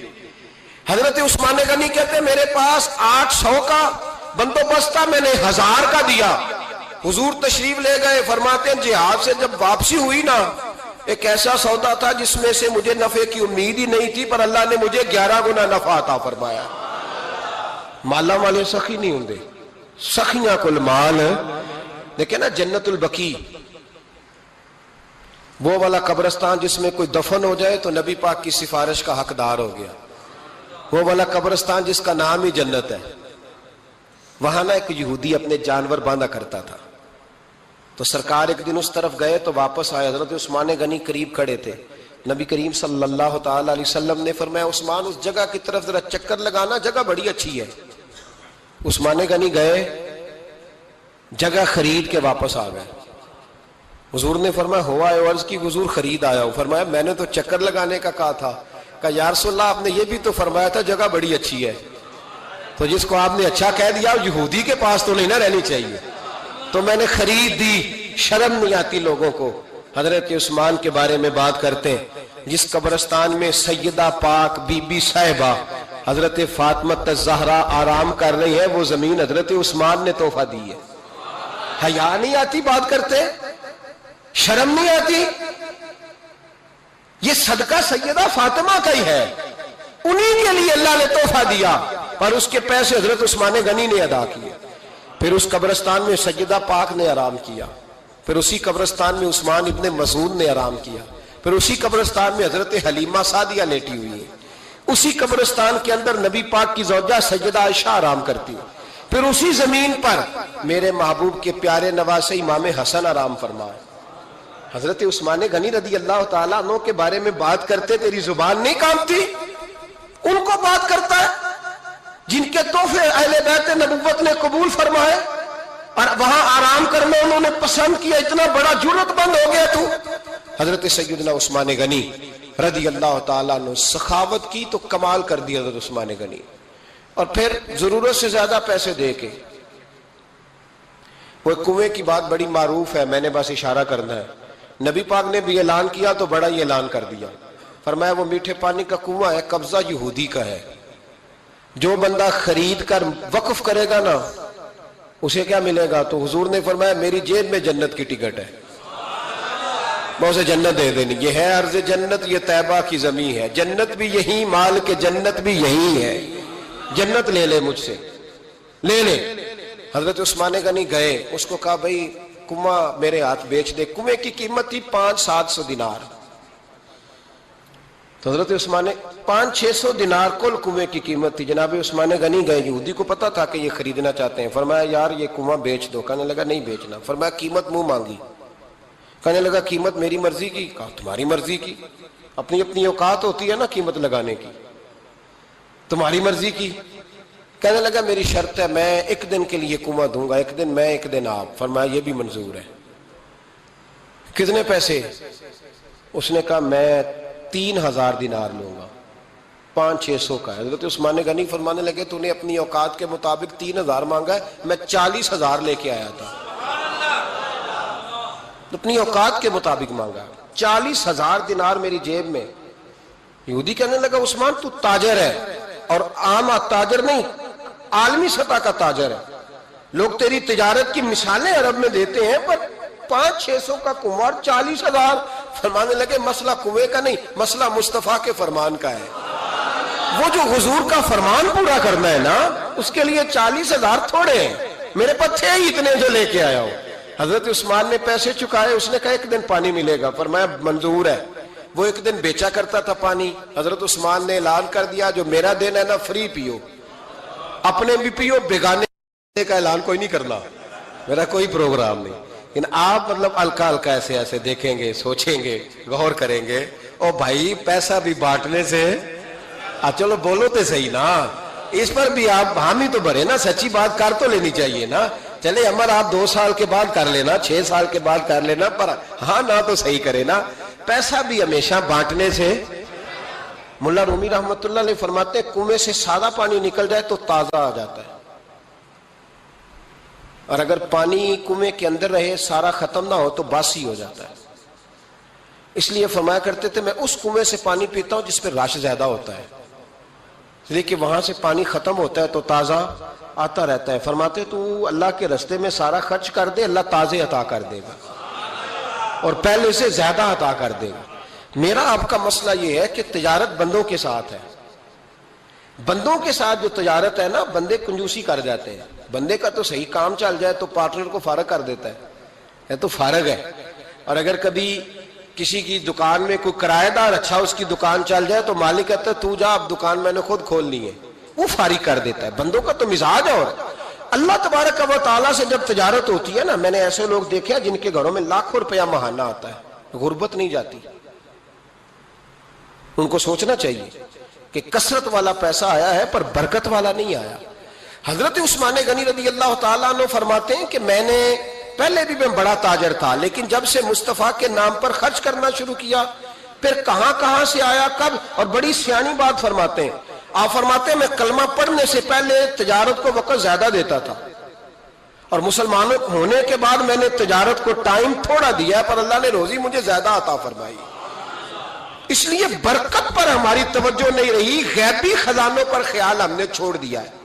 حضرت عثمان غنی کہتے ہیں میرے پاس 800 کا بندوبست تھا، میں نے 1000 کا دیا۔ حضور تشریف لے گئے، فرماتے ہیں جہاد سے جب واپسی ہوئی نا، ایک ایسا سودا تھا جس میں سے مجھے نفع کی امید ہی نہیں تھی، پر اللہ نے مجھے 11 گنا نفع عطا فرمایا۔ مالا والے سخی نہیں ہوں گے، سخیاں کل مال۔ دیکھیں نا جنت البقیع، وہ والا قبرستان جس میں کوئی دفن ہو جائے تو نبی پاک کی سفارش کا حقدار ہو گیا، وہ والا قبرستان جس کا نام ہی جنت ہے۔ وہاں نا ایک یہودی اپنے جانور باندھا کرتا تھا، تو سرکار ایک دن اس طرف گئے تو واپس آئے، حضرت عثمان غنی قریب کھڑے تھے، نبی کریم صلی اللہ تعالی علیہ وسلم نے فرمایا عثمان اس جگہ کی طرف ذرا چکر لگانا، جگہ بڑی اچھی ہے۔ عثمان غنی گئے، جگہ خرید کے واپس آ گئے۔ حضور نے فرمایا ہوا ہے؟ عرض کی حضور خرید آیا ہوں۔ فرمایا میں نے تو چکر لگانے کا کہا تھا۔ کہا یا رسول اللہ آپ نے یہ بھی تو فرمایا تھا جگہ بڑی اچھی ہے، تو جس کو آپ نے اچھا کہہ دیا یہودی کے پاس تو نہیں نہ رہنی چاہیے، تو میں نے خرید دی۔ شرم نہیں آتی لوگوں کو۔ حضرت عثمان کے بارے میں بات کرتے ہیں، جس قبرستان میں سیدہ پاک بی بی صاحبہ حضرت فاطمہ الزہرا آرام کر رہی ہے، وہ زمین حضرت عثمان نے تحفہ دی ہے۔ حیا نہیں آتی بات کرتے؟ شرم نہیں آتی؟ یہ صدقہ سیدہ فاطمہ کا ہی ہے، انہی کے لیے اللہ نے تحفہ دیا، اور اس کے پیسے حضرت عثمان غنی نے ادا کیے۔ پھر اس قبرستان میں سیدہ پاک نے آرام کیا، پھر اسی قبرستان میں عثمان ابن مسعود نے آرام کیا، پھر اسی قبرستان میں حضرت حلیمہ سعدیہ لیٹی ہوئی ہے، اسی قبرستان کے اندر نبی پاک کی زوجہ سیدہ عائشہ آرام کرتی ہے، پھر اسی زمین پر میرے محبوب کے پیارے نواسے امام حسن آرام فرمائے۔ حضرت عثمان غنی رضی اللہ تعالیٰ عنہ کے بارے میں بات کرتے تیری زبان نہیں کانپتی؟ ان کو بات کرتا ہے جن کے تحفے اہل بیت نبوت نے قبول فرمائے، اور وہاں آرام کرنا انہوں نے پسند کیا، اتنا بڑا جرت بند ہو گیا تو۔ حضرت سیدنا عثمان غنی رضی اللہ تعالیٰ عنہ سخاوت کی تو کمال کر دی حضرت عثمان غنی، اور پھر ضرورت سے زیادہ پیسے دے کے۔ وہ کنویں کی بات بڑی معروف ہے، میں نے بس اشارہ کرنا ہے، نبی پاک نے بھی اعلان کیا تو بڑا ہی اعلان کر دیا، فرمایا وہ میٹھے پانی کا کنواں ہے، قبضہ یہودی کا ہے، جو بندہ خرید کر وقف کرے گا نا اسے کیا ملے گا؟ تو حضور نے فرمایا میری جیب میں جنت کی ٹکٹ ہے، میں اسے جنت دے دینی، یہ ہے عرض جنت، یہ طیبہ کی زمین ہے، جنت بھی یہی، مال کے جنت بھی یہی ہے، جنت لے لے مجھ سے، لے لے۔ حضرت عثمان غنی گئے، اس کو کہا بھائی کنواں میرے ہاتھ بیچ دے۔ کنویں کی قیمت تھی 500-700 دینار، تو حضرت عثمان 500-600 دینار کل کنویں کی قیمت تھی۔ جناب عثمان غنی گئے، یہودی کو پتا تھا کہ یہ خریدنا چاہتے ہیں، فرمایا یار یہ کنواں بیچ دو۔ کہنے لگا نہیں بیچنا۔ فرمایا قیمت منہ مانگی، کہنے لگا قیمت میری مرضی کی۔ کہا تمہاری مرضی کی، اپنی اپنی اوقات ہوتی ہے نا قیمت لگانے کی، تمہاری مرضی کی۔ کہنے لگا میری شرط ہے میں ایک دن کے لیے کنواں دوں گا، ایک دن میں ایک دن آپ۔ فرمایا یہ بھی منظور ہے۔ کتنے پیسے؟ اس نے کہا میں 3000 دینار لوں گا، 500-600 کا ہے۔ حضرت عثمان غنی فرمانے لگے تو نے اپنی اوقات کے مطابق 3000 مانگا ہے، میں 40,000 لے کے آیا تھا، اپنی اوقات کے مطابق مانگا، 40,000 دینار میری جیب میں۔ یہودی کہنے لگا عثمان تو تاجر ہے، اور عام تاجر نہیں، عالمی سطح کا تاجر ہے، لوگ تیری تجارت کی مثالیں عرب میں دیتے ہیں، پر 500-600 کا کنواں 40,000۔ فرمانے لگے مسئلہ کنویں کا نہیں، مسئلہ مصطفیٰ کے فرمان کا ہے، وہ جو حضور کا فرمان پورا کرنا ہے نا، اس کے لیے 40,000 تھوڑے ہیں، میرے پاس تھے ہی اتنے جو لے کے آیا ہوں۔ حضرت عثمان نے پیسے چکائے، اس نے کہا ایک دن پانی ملے گا۔ فرمایا منظور ہے۔ وہ ایک دن بیچا کرتا تھا پانی، حضرت عثمان نے اعلان کر دیا جو میرا دن ہے نا فری پیو، اپنے بھی پیو، بیگانے کا اعلان کوئی نہیں کرنا، میرا کوئی پروگرام نہیں۔ لیکن آپ مطلب ہلکا ہلکا ایسے ایسے دیکھیں گے، سوچیں گے، غور کریں گے، او بھائی پیسہ بھی بانٹنے سے چلو بولو تو صحیح نا، اس پر بھی آپ حامی تو بھرے نا، سچی بات کر تو لینی چاہیے نا. چلے عمر آپ 2 سال کے بعد کر لینا، 6 سال کے بعد کر لینا، پر ہاں نہ تو صحیح کرے نا. پیسہ بھی ہمیشہ بانٹنے سے. ملا رومی رحمت اللہ علیہ فرماتے ہیں کنویں سے سادہ پانی نکل جائے تو تازہ آ جاتا ہے، اور اگر پانی کنویں کے اندر رہے سارا ختم نہ ہو تو باسی ہو جاتا ہے. اس لیے فرمایا کرتے تھے میں اس کنویں سے پانی پیتا ہوں جس پہ رش زیادہ ہوتا ہے، اس لیے کہ وہاں سے پانی ختم ہوتا ہے تو تازہ آتا رہتا ہے. فرماتے تو اللہ کے رستے میں سارا خرچ کر دے، اللہ تازے عطا کر دے گا اور پہلے سے زیادہ عطا کر دے گا. میرا آپ کا مسئلہ یہ ہے کہ تجارت بندوں کے ساتھ ہے. بندوں کے ساتھ جو تجارت ہے نا، بندے کنجوسی کر جاتے ہیں. بندے کا تو صحیح کام چل جائے تو پارٹنر کو فارغ کر دیتا ہے تو فارغ ہے. اور اگر کبھی کسی کی دکان میں کوئی کرایہ دار اچھا اس کی دکان چل جائے تو مالک کہتا ہے تو جا، اب دکان میں نے خود کھولنی ہے، وہ فارغ کر دیتا ہے. بندوں کا تو مزاج ہے. اور اللہ تبارک و تعالیٰ سے جب تجارت ہوتی ہے نا، میں نے ایسے لوگ دیکھے ہیں جن کے گھروں میں لاکھوں روپیہ ماہانہ آتا ہے، غربت نہیں جاتی. ان کو سوچنا چاہیے کہ کثرت والا پیسہ آیا ہے پر برکت والا نہیں آیا. حضرت عثمان غنی رضی اللہ تعالیٰ عنہ فرماتے ہیں کہ میں نے پہلے بھی میں بڑا تاجر تھا، لیکن جب سے مصطفیٰ کے نام پر خرچ کرنا شروع کیا، پھر کہاں کہاں سے آیا کب. اور بڑی سیانی بات فرماتے ہیں، آپ فرماتے ہیں میں کلمہ پڑھنے سے پہلے تجارت کو وقت زیادہ دیتا تھا، اور مسلمان ہونے کے بعد میں نے تجارت کو ٹائم تھوڑا دیا، پر اللہ نے روزی مجھے زیادہ عطا فرمائی. اس لیے برکت پر ہماری توجہ نہیں رہی، غیبی خزانوں پر خیال ہم نے چھوڑ دیا ہے.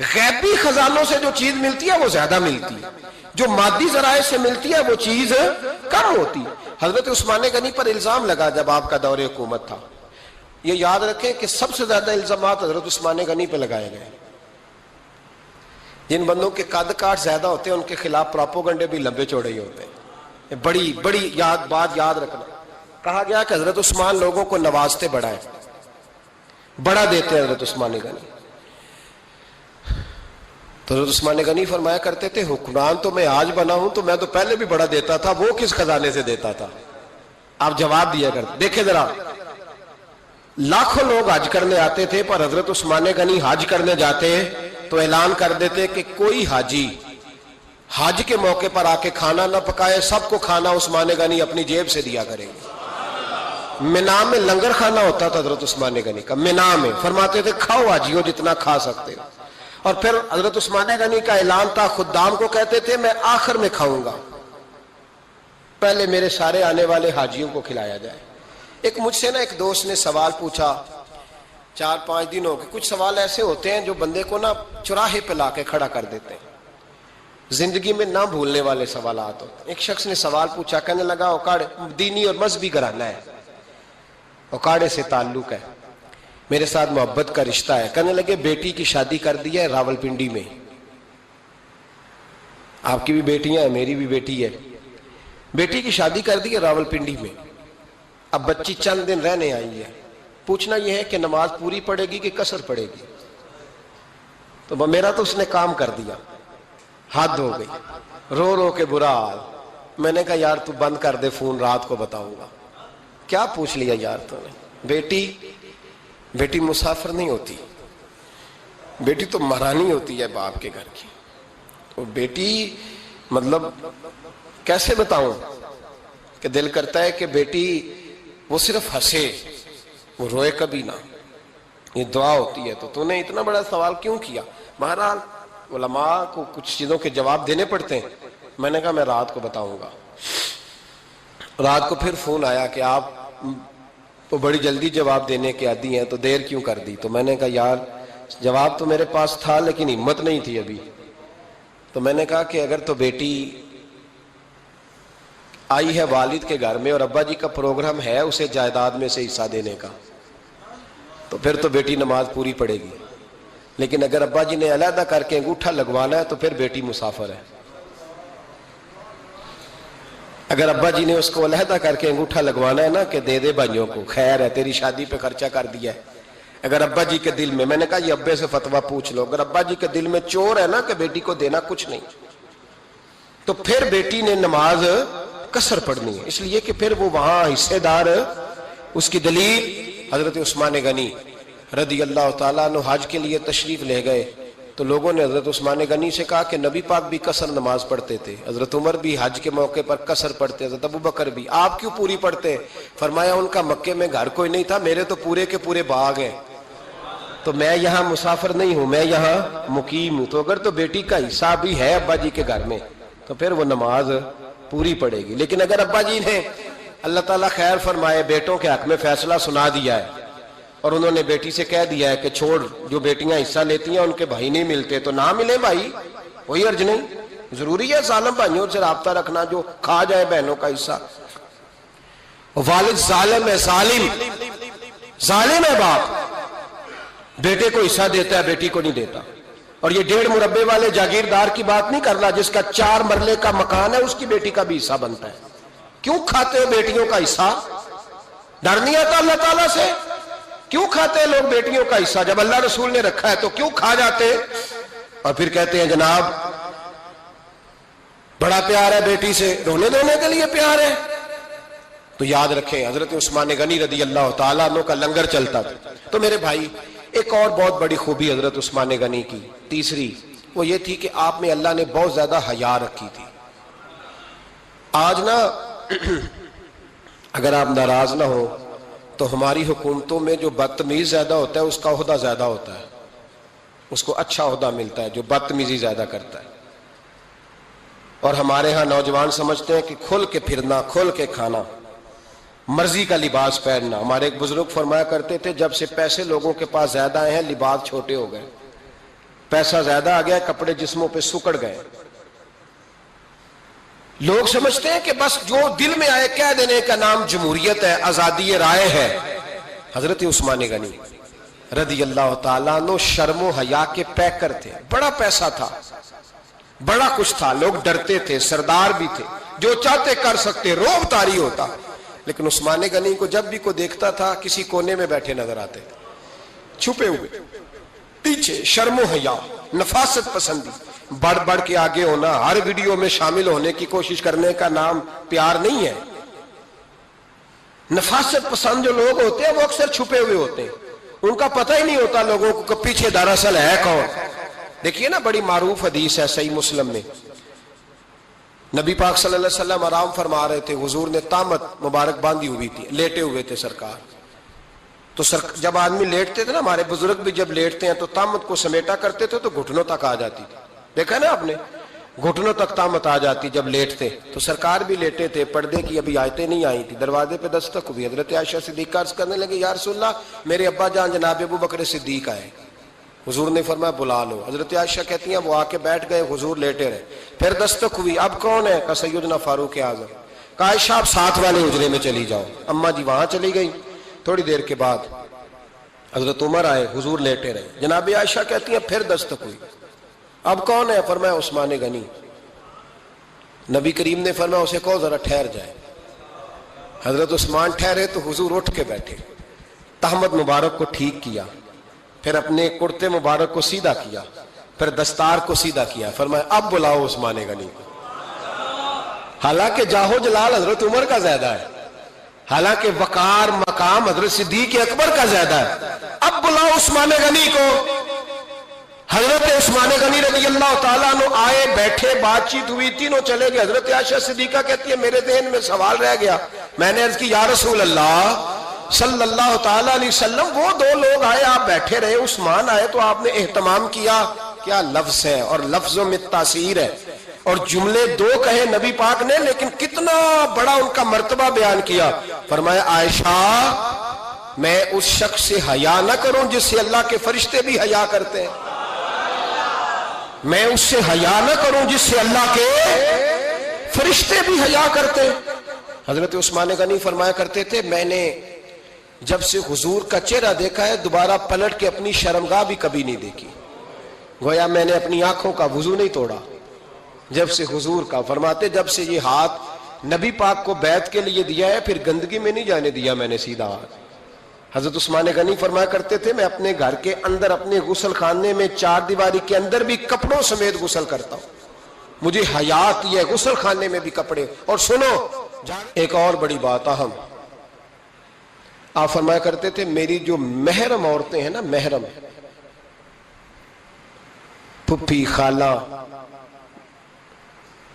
غیبی خزانوں سے جو چیز ملتی ہے وہ زیادہ ملتی ہے، جو مادی ذرائع سے ملتی ہے وہ چیز کم ہوتی. حضرت عثمان غنی پر الزام لگا جب آپ کا دور حکومت تھا. یہ یاد رکھیں کہ سب سے زیادہ الزامات حضرت عثمان غنی پہ لگائے گئے. جن بندوں کے قد کاٹ زیادہ ہوتے ہیں ان کے خلاف پراپوگنڈے بھی لمبے چوڑے ہی ہوتے ہیں. بڑی بڑی بات یاد رکھنا. کہا گیا کہ حضرت عثمان لوگوں کو نوازتے بڑا ہے، بڑا دیتے ہیں حضرت عثمان غنی. تو حضرت عثمان غنی فرمایا کرتے تھے حکمران تو میں آج بنا ہوں تو میں تو پہلے بھی بڑا دیتا تھا، وہ کس خزانے سے دیتا تھا؟ آپ جواب دیا کرتے. دیکھیں ذرا، لاکھوں لوگ حج کرنے آتے تھے، پر حضرت عثمان غنی حج کرنے جاتے تو اعلان کر دیتے کہ کوئی حاجی حج کے موقع پر آ کے کھانا نہ پکائے، سب کو کھانا عثمان غنی اپنی جیب سے دیا کریں گے. مینا میں لنگر کھانا ہوتا تھا حضرت عثمان غنی کا، مینا میں. فرماتے تھے کھاؤ حاجیوں جتنا کھا سکتے ہو. اور پھر حضرت عثمان غنی کا اعلان تھا، خدام کو کہتے تھے میں آخر میں کھاؤں گا، پہلے میرے سارے آنے والے حاجیوں کو کھلایا جائے. ایک مجھ سے نا ایک دوست نے سوال پوچھا 4-5 دن ہو گئے. کچھ سوال ایسے ہوتے ہیں جو بندے کو نا چوراہے پہ لا کے کھڑا کر دیتے ہیں، زندگی میں نہ بھولنے والے سوالات ہوتے ہیں. ایک شخص نے سوال پوچھا، کہنے لگا اوکاڑے دینی اور مذہبی گھرانہ ہے، اوکاڑے سے تعلق ہے، میرے ساتھ محبت کا رشتہ ہے. کہنے لگے بیٹی کی شادی کر دی ہے راولپنڈی میں. آپ کی بھی بیٹیاں ہیں، میری بھی بیٹی ہے. بیٹی کی شادی کر دی ہے راولپنڈی میں. اب بچی چند دن رہنے آئی ہے. پوچھنا یہ ہے کہ نماز پوری پڑھے گی کہ قصر پڑھے گی؟ تو میرا تو اس نے کام کر دیا، حد ہو گئی، رو رو کے برا حال. میں نے کہا یار تو بند کر دے فون، رات کو بتاؤں گا. کیا پوچھ لیا یار تو نے؟ بیٹی مسافر نہیں ہوتی، بیٹی تو مہرانی ہوتی ہے باپ کے گھر کی. تو بیٹی مطلب کیسے بتاؤں کہ دل کرتا ہے کہ بیٹی وہ صرف ہنسے، وہ روئے کبھی نہ. یہ دعا ہوتی ہے. تو نے اتنا بڑا سوال کیوں کیا؟ بہرحال علماء کو کچھ چیزوں کے جواب دینے پڑتے ہیں. میں نے کہا میں رات کو بتاؤں گا. رات کو پھر فون آیا کہ آپ تو بڑی جلدی جواب دینے کے عادی ہیں تو دیر کیوں کر دی؟ تو میں نے کہا یار جواب تو میرے پاس تھا لیکن ہمت نہیں تھی ابھی. تو میں نے کہا کہ اگر تو بیٹی آئی ہے والد کے گھر میں اور ابا جی کا پروگرام ہے اسے جائیداد میں سے حصہ دینے کا، تو پھر تو بیٹی نماز پوری پڑے گی. لیکن اگر ابا جی نے علیحدہ کر کے انگوٹھا لگوانا ہے تو پھر بیٹی مسافر ہے. اگر ابا جی نے اس کو علیحدہ کر کے انگوٹھا لگوانا ہے نا کہ دے دے بھائیوں کو، خیر ہے تیری شادی پہ خرچہ کر دیا ہے. اگر ابا جی کے دل میں نے کہا یہ ابے سے فتویٰ پوچھ لو، اگر ابا جی کے دل میں چور ہے نا کہ بیٹی کو دینا کچھ نہیں، تو پھر بیٹی نے نماز قصر پڑھنی ہے، اس لیے کہ پھر وہ وہاں حصے دار۔ اس کی دلیل حضرت عثمان غنی رضی اللہ تعالیٰ عنہ حج کے لیے تشریف لے گئے تو لوگوں نے حضرت عثمان غنی سے کہا کہ نبی پاک بھی قصر نماز پڑھتے تھے، حضرت عمر بھی حج کے موقع پر قصر پڑھتے، حضرت ابو بکر بھی، آپ کیوں پوری پڑھتے؟ فرمایا ان کا مکے میں گھر کوئی نہیں تھا، میرے تو پورے کے پورے باغ ہیں، تو میں یہاں مسافر نہیں ہوں، میں یہاں مقیم ہوں، تو اگر تو بیٹی کا حصہ بھی ہے ابا جی کے گھر میں تو پھر وہ نماز پوری پڑے گی۔ لیکن اگر ابا جی نے اللہ تعالیٰ خیر فرمائے بیٹوں کے حق میں فیصلہ سنا دیا ہے اور انہوں نے بیٹی سے کہہ دیا ہے کہ چھوڑ، جو بیٹیاں حصہ لیتی ہیں ان کے بھائی نہیں ملتے تو نہ ملے بھائی، کوئی حرج نہیں، ضروری ہے ظالم بھائیوں سے رابطہ رکھنا جو کھا جائے بہنوں کا حصہ۔ والد ظالم ہے، ظالم ہے باپ، بیٹے کو حصہ دیتا ہے بیٹی کو نہیں دیتا۔ اور یہ 1.5 مربے والے جاگیردار کی بات نہیں کر رہا، جس کا 4 مرلے کا مکان ہے اس کی بیٹی کا بھی حصہ بنتا ہے۔ کیوں کھاتے ہو بیٹیوں کا حصہ؟ ڈر نہیں آتا اللہ تعالیٰ سے؟ کیوں کھاتے ہیں لوگ بیٹیوں کا حصہ؟ جب اللہ رسول نے رکھا ہے تو کیوں کھا جاتے؟ اور پھر کہتے ہیں جناب بڑا پیار ہے بیٹی سے، رونے دھونے کے لیے پیار ہے۔ تو یاد رکھیں حضرت عثمان غنی رضی اللہ تعالیٰ عنہ کا لنگر چلتا تھا۔ تو میرے بھائی ایک اور بہت بڑی خوبی حضرت عثمان غنی کی تیسری وہ یہ تھی کہ آپ میں اللہ نے بہت زیادہ حیا رکھی تھی۔ آج نا اگر آپ ناراض نہ ہو تو ہماری حکومتوں میں جو بدتمیز زیادہ ہوتا ہے اس کا عہدہ زیادہ ہوتا ہے، اس کو اچھا عہدہ ملتا ہے جو بدتمیزی زیادہ کرتا ہے۔ اور ہمارے ہاں نوجوان سمجھتے ہیں کہ کھل کے پھرنا، کھل کے کھانا، مرضی کا لباس پہننا۔ ہمارے ایک بزرگ فرمایا کرتے تھے جب سے پیسے لوگوں کے پاس زیادہ آئے ہیں لباس چھوٹے ہو گئے، پیسہ زیادہ آ گیا کپڑے جسموں پہ سکڑ گئے۔ لوگ سمجھتے ہیں کہ بس جو دل میں آئے کہہ دینے کا نام جمہوریت ہے، آزادی رائے ہے۔ حضرت عثمان غنی رضی اللہ تعالیٰ عنہ شرم و حیا کے پیکر تھے، بڑا پیسہ تھا، بڑا کچھ تھا، لوگ ڈرتے تھے، سردار بھی تھے، جو چاہتے کر سکتے، روب طاری ہوتا۔ لیکن عثمان غنی کو جب بھی کوئی دیکھتا تھا کسی کونے میں بیٹھے نظر آتے تھے، چھپے ہوئے، پیچھے، شرم و حیا، نفاست پسندی، بڑھ بڑھ کے آگے ہونا، ہر ویڈیو میں شامل ہونے کی کوشش کرنے کا نام پیار نہیں ہے۔ نفاست پسند جو لوگ ہوتے ہیں وہ اکثر چھپے ہوئے ہوتے ہیں، ان کا پتہ ہی نہیں ہوتا لوگوں کو کہ پیچھے دراصل ہے کون۔ دیکھیے نا بڑی معروف حدیث ہے صحیح مسلم میں، نبی پاک صلی اللہ علیہ وسلم آرام فرما رہے تھے، حضور نے تامت مبارک باندھی ہوئی تھی، لیٹے ہوئے تھے سرکار۔ تو جب آدمی لیٹتے تھے نا، ہمارے بزرگ بھی جب لیٹتے ہیں تو تامت کو سمیٹا کرتے تھے تو گھٹنوں تک آ جاتی تھی، دیکھا نا آپ نے، گھٹنوں تک تامت آ جاتی جب لیٹتے۔ تو سرکار بھی لیٹے تھے، پردے کی ابھی آیتیں نہیں آئی تھی، دروازے پہ دستک ہوئی، حضرت عائشہ صدیقہ عرض کرنے لگے یا رسول اللہ میرے ابا جان جناب ابو بکر صدیق آئے۔ حضور نے فرمایا بلا لو۔ حضرت عائشہ کہتی ہیں وہ آ کے بیٹھ گئے، حضور لیٹے رہے، پھر دستک ہوئی، اب کون ہے؟ کہا سیدنا فاروق اعظم۔ کہا عائشہ آپ ساتھ والے حجرے میں چلی جاؤ۔ اماں جی وہاں چلی گئی۔ تھوڑی دیر کے بعد حضرت عمر آئے، حضور لیٹے رہے، جناب عائشہ کہتی ہیں پھر دستک ہوئی، اب کون ہے؟ فرمایا عثمان غنی۔ نبی کریم نے فرمایا اسے کہو ذرا ٹھہر جائے۔ حضرت عثمان ٹھہرے تو حضور اٹھ کے بیٹھے، تہمت مبارک کو ٹھیک کیا، پھر اپنے کرتے مبارک کو سیدھا کیا، پھر دستار کو سیدھا کیا، فرمایا اب بلاؤ عثمان غنی کو۔ حالانکہ جاہو جلال حضرت عمر کا زیادہ ہے، حالانکہ وقار مقام حضرت صدیق اکبر کا زیادہ ہے، اب بلاؤ عثمان غنی کو۔ حضرت عثمان غنی رضی اللہ تعالیٰ عنہ آئے، بیٹھے، بات چیت ہوئی، تینوں چلے گئے۔ حضرت عائشہ صدیقہ کہتی ہے میرے ذہن میں سوال رہ گیا، میں نے عرض کی یا رسول اللہ صلی اللہ تعالیٰ علیہ وسلم وہ دو لوگ آئے، آپ بیٹھے رہے، عثمان آئے تو آپ نے اہتمام کیا، کیا لفظ ہے، اور لفظوں میں تاثیر ہے، اور جملے دو کہے نبی پاک نے لیکن کتنا بڑا ان کا مرتبہ بیان کیا۔ فرمایا عائشہ میں اس شخص سے حیا نہ کروں جس سے اللہ کے فرشتے بھی حیا کرتے ہیں، میں اس سے حیا نہ کروں جس سے اللہ کے فرشتے بھی حیا کرتے ہیں۔ حضرت عثمان غنی فرمایا کرتے تھے میں نے جب سے حضور کا چہرہ دیکھا ہے دوبارہ پلٹ کے اپنی شرمگاہ بھی کبھی نہیں دیکھی، گویا میں نے اپنی آنکھوں کا وضو نہیں توڑا جب سے حضور کا۔ فرماتے جب سے یہ ہاتھ نبی پاک کو بیعت کے لیے دیا ہے پھر گندگی میں نہیں جانے دیا میں نے سیدھا ہاتھ۔ حضرت عثمان غنی فرمایا کرتے تھے میں اپنے گھر کے اندر اپنے غسل خانے میں 4 دیواری کے اندر بھی کپڑوں سمیت غسل کرتا ہوں، مجھے حیا آتی ہے غسل خانے میں بھی کپڑے. اور سنو ایک اور بڑی بات اہم، آپ فرمایا کرتے تھے میری جو محرم عورتیں ہیں نا، محرم پھپھی خالہ،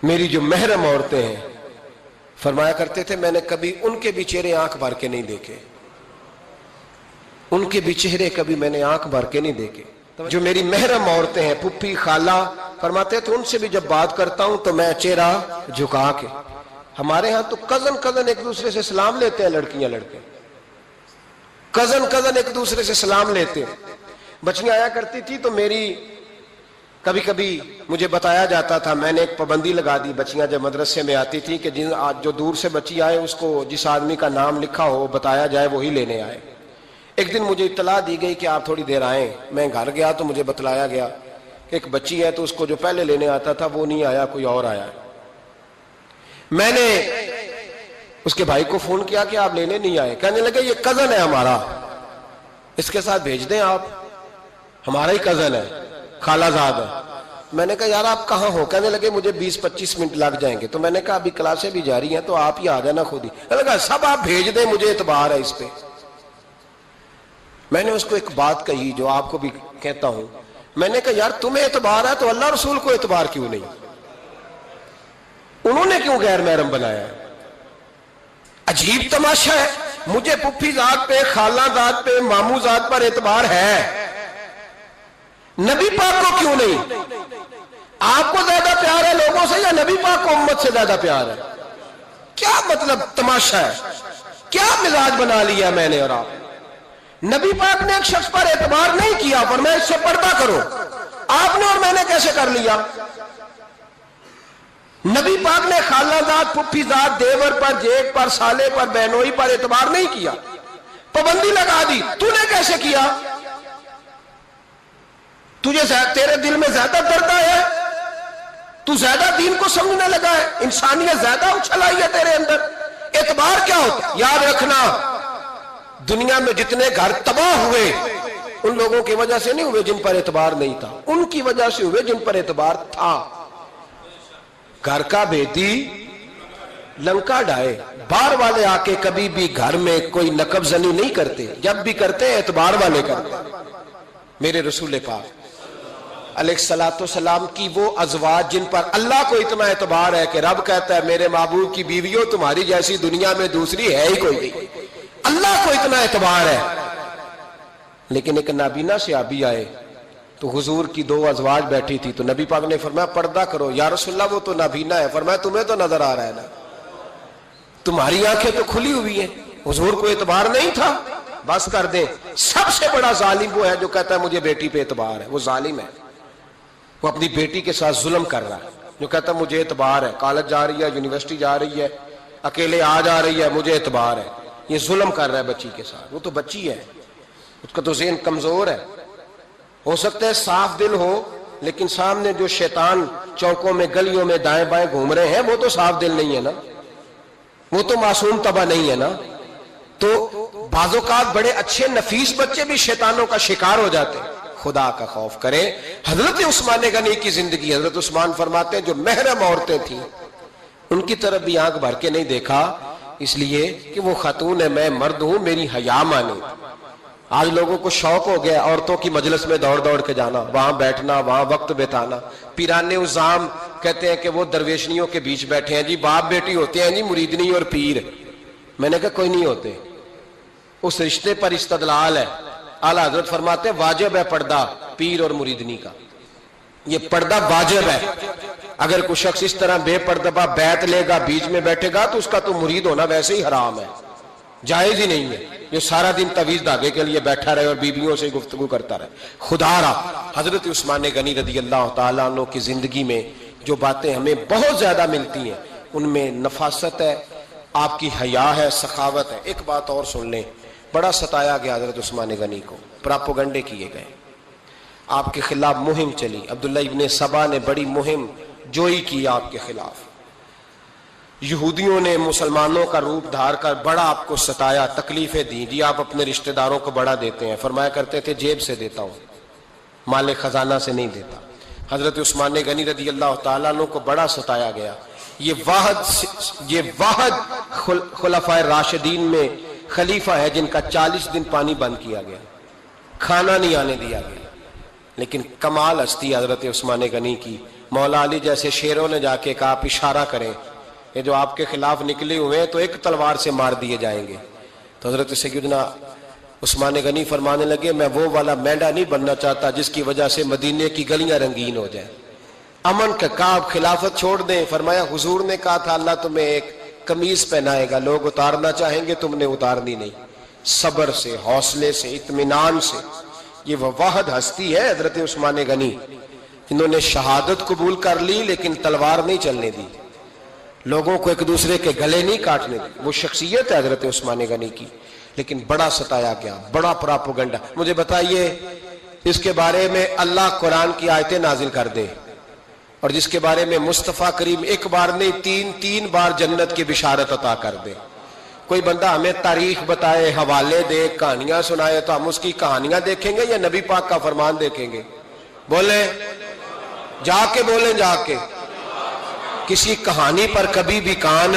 میری جو محرم عورتیں ہیں، فرمایا کرتے تھے میں نے کبھی ان کے بھی چہرے آنکھ بھر کے نہیں دیکھے، ان کے بھی چہرے کبھی میں نے آنکھ بھر کے نہیں دیکھے. جو میری محرم عورتیں ہیں پھپھی خالہ، فرماتے تھے ان سے بھی جب بات کرتا ہوں تو میں چہرہ جھکا کے. ہمارے ہاں تو کزن ایک دوسرے سے سلام لیتے ہیں، لڑکیاں لڑکے کزن ایک دوسرے سے سلام لیتے ہیں. بچیاں آیا کرتی تھی تو میری کبھی کبھی مجھے بتایا جاتا تھا، میں نے ایک پابندی لگا دی، بچیاں جب مدرسے میں آتی تھی کہ جو دور سے بچی آئے اس کو جس آدمی کا نام لکھا ہو بتایا جائے وہی لینے آئے. ایک دن مجھے اطلاع دی گئی کہ آپ تھوڑی دیر آئیں. میں گھر گیا تو مجھے بتلایا گیا کہ ایک بچی ہے تو اس کو جو پہلے لینے آتا تھا وہ نہیں آیا، کوئی اور آیا. میں نے اس کے بھائی کو فون کیا کہ آپ لینے نہیں آئے. کہنے لگے یہ کزن ہے ہمارا، اس کے ساتھ بھیج دیں، آپ ہمارا ہی کزن ہے، خالہ زاد ہے. میں نے کہا یار آپ کہاں ہو؟ کہنے لگے مجھے 20-25 منٹ لگ جائیں گے. تو میں نے کہا ابھی کلاسیں بھی جاری ہیں تو آپ ہی آ جانا خود ہی. میں نے کہا سب آپ بھیج دیں، مجھے اعتبار ہے اس پہ. میں نے اس کو ایک بات کہی جو آپ کو بھی کہتا ہوں، میں نے کہا یار تمہیں اعتبار ہے تو اللہ رسول کو اعتبار کیوں نہیں؟ انہوں نے کیوں غیر محرم بنایا ہے؟ عجیب تماشا ہے. مجھے پھپھی ذات پہ، خالہ ذات پہ، ماموں ذات پر اعتبار ہے، نبی پاک کو کیوں نہیں؟ آپ کو زیادہ پیار ہے لوگوں سے یا نبی پاک کو امت سے زیادہ پیار ہے؟ کیا مطلب تماشا ہے؟ کیا مزاج بنا لیا میں نے اور آپ؟ نبی پاک نے ایک شخص پر اعتبار نہیں کیا، فرمایا اس سے پردہ کرو. آپ نے اور میں نے کیسے کر لیا؟ نبی پاک نے خالہ ذات، پھپھی ذات، دیور پر، جیٹ پر، سالے پر، بہنوئی پر اعتبار نہیں کیا، پابندی لگا دی. تو نے کیسے کیا؟ تیرے دل میں زیادہ درد ہے، تو زیادہ دین کو سمجھنے لگا ہے، انسانیت زیادہ اچھل آئی ہے تیرے اندر. اعتبار کیا ہوتا؟ یاد رکھنا دنیا میں جتنے گھر تباہ ہوئے ان لوگوں کی وجہ سے نہیں ہوئے جن پر اعتبار نہیں تھا، ان کی وجہ سے ہوئے جن پر اعتبار تھا. گھر کا بیٹی لنکا ڈائے، باہر والے آ کے کبھی بھی گھر میں کوئی نقب زنی نہیں کرتے، جب بھی کرتے اعتبار والے کرتے. میرے رسول پاک علیہ الصلوۃ والسلام کی وہ ازواج جن پر اللہ کو اتنا اعتبار ہے کہ رب کہتا ہے میرے محبوب کی بیویوں تمہاری جیسی دنیا میں دوسری ہے ہی کوئی نہیں. اللہ کو اتنا اعتبار ہے. لیکن ایک نابینا صحابی آئے تو حضور کی 2 ازواج بیٹھی تھی تو نبی پاک نے فرمایا پردہ کرو. یا رسول اللہ وہ تو نابینا ہے. فرمایا تمہیں تو نظر آ رہا ہے نا، تمہاری آنکھیں تو کھلی ہوئی ہیں. حضور کو اعتبار نہیں تھا. بس کر دیں. سب سے بڑا ظالم وہ ہے جو کہتا ہے مجھے بیٹی پہ اعتبار ہے. وہ ظالم ہے، وہ اپنی بیٹی کے ساتھ ظلم کر رہا ہے. جو کہتا ہے مجھے اعتبار ہے، کالج جا رہی ہے، یونیورسٹی جا رہی ہے، اکیلے آ جا رہی ہے، مجھے اعتبار ہے. یہ ظلم کر رہا ہے بچی کے ساتھ. وہ تو بچی ہے، اس کا تو ذہن کمزور ہے. ہو سکتا ہے صاف دل ہو لیکن سامنے جو شیطان چوکوں میں گلیوں میں دائیں بائیں گھوم رہے ہیں وہ تو صاف دل نہیں ہے نا، وہ تو معصوم طبع نہیں ہے نا. تو بعض اوقات بڑے اچھے نفیس بچے بھی شیطانوں کا شکار ہو جاتے ہیں. خدا کا خوف کریں. حضرت عثمان غنی کی زندگی، حضرت عثمان فرماتے ہیں جو محرم عورتیں تھیں ان کی طرف بھی آنکھ بھر کے نہیں دیکھا، اس لیے کہ وہ خاتون ہے، میں مرد ہوں، میری حیا مانی. آج لوگوں کو شوق ہو گیا عورتوں کی مجلس میں دوڑ دوڑ کے جانا، وہاں بیٹھنا، وہاں وقت بتانا. پیران عظام کہتے ہیں کہ وہ درویشنیوں کے بیچ بیٹھے ہیں جی، باپ بیٹی ہوتے ہیں جی، مریدنی اور پیر. میں نے کہا کوئی نہیں ہوتے. اس رشتے پر استدلال ہے. اعلیٰ حضرت فرماتے ہیں واجب ہے پردہ پیر اور مریدنی کا. یہ پردہ واجب ہے. اگر کوئی شخص اس طرح بے پردہ بیعت لے گا، بیچ میں بیٹھے گا، تو اس کا تو مرید ہونا ویسے ہی حرام ہے، جائز ہی نہیں ہے. جو سارا دن تعویذ دھاگے کے لیے بیٹھا رہے اور بیویوں سے گفتگو کرتا رہے. خدا را حضرت عثمان غنی رضی اللہ تعالیٰ عنہ کی زندگی میں جو باتیں ہمیں بہت زیادہ ملتی ہیں ان میں نفاست ہے، آپ کی حیا ہے، سخاوت ہے. ایک بات اور سن لیں، بڑا ستایا گیا حضرت عثمان غنی کو، پراپوگنڈے کیے گئے، آپ کے خلاف مہم چلی. عبداللہ ابن سبا نے بڑی مہم جوئی کی آپ کے خلاف. یہودیوں نے مسلمانوں کا روپ دھار کر بڑا آپ کو ستایا، تکلیفیں دی. جی آپ اپنے رشتہ داروں کو بڑا دیتے ہیں. فرمایا کرتے تھے جیب سے دیتا ہوں، مال خزانہ سے نہیں دیتا. حضرت عثمان غنی رضی اللہ تعالیٰ عنہ کو بڑا ستایا گیا. یہ واحد خلفائے راشدین میں خلیفہ ہے جن کا 40 دن پانی بند کیا گیا، کھانا نہیں آنے دیا گیا. لیکن کمال ہستی حضرت عثمان غنی کی. مولا علی جیسے شیروں نے جا کے کہا آپ اشارہ کریں، یہ جو آپ کے خلاف نکلے ہوئے ہیں تو ایک تلوار سے مار دیے جائیں گے. تو حضرت سیدنا عثمان غنی فرمانے لگے میں وہ والا مینڈا نہیں بننا چاہتا جس کی وجہ سے مدینے کی گلیاں رنگین ہو جائیں. امن کا کہا خلافت چھوڑ دیں. فرمایا حضور نے کہا تھا اللہ تمہیں ایک قمیض پہنائے گا، لوگ اتارنا چاہیں گے، تم نے اتارنی نہیں. صبر سے، حوصلے سے، اطمینان سے. یہ وہ واحد ہستی ہے حضرت عثمان غنی جنہوں نے شہادت قبول کر لی لیکن تلوار نہیں چلنے دی، لوگوں کو ایک دوسرے کے گلے نہیں کاٹنے دی. وہ شخصیت ہے حضرت عثمان غنی کی. لیکن بڑا ستایا گیا، بڑا پراپوگنڈا. مجھے بتائیے اس کے بارے میں اللہ قرآن کی آیتیں نازل کر دے اور جس کے بارے میں مصطفیٰ کریم ایک بار نہیں تین بار جنت کی بشارت عطا کر دے. کوئی بندہ ہمیں تاریخ بتائے، حوالے دے، کہانیاں سنائے تو ہم اس کی کہانیاں دیکھیں گے یا نبی پاک کا فرمان دیکھیں گے؟ بولیں، جا کے بولیں، جا کے. کسی کہانی پر کبھی بھی کان.